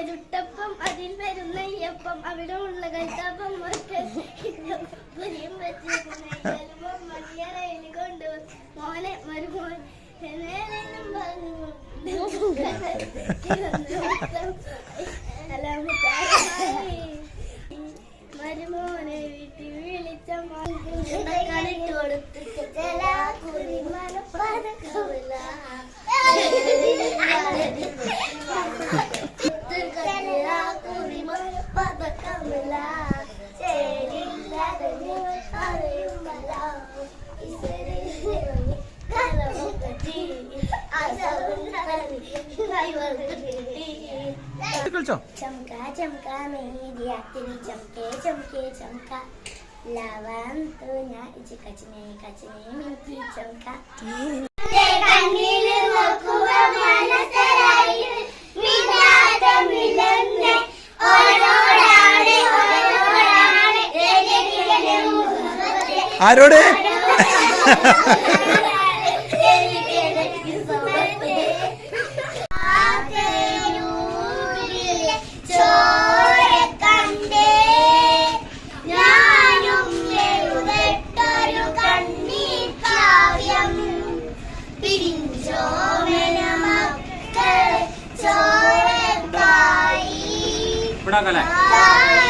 ചുട്ടപ്പം അതിൽ വരുന്ന നെയ്യപ്പം അവിടെ ഉള്ള കൈത്തപ്പം മണിയറയിൽ കൊണ്ടു മോനെ മരുമോൻ മരുമോനെ വീട്ടിൽ വിളിച്ച കളിട്ട് കൊടുത്തിട്ട് चमका चमका मेरी तेरी चमके चमके चमका लावन तो ना इसे कचने कचने मिलती चमका कन्नील मकुआ मानसराई मिलाद मिलने ओरोड़ाड़े रे रे ആരോട് बड़ा गला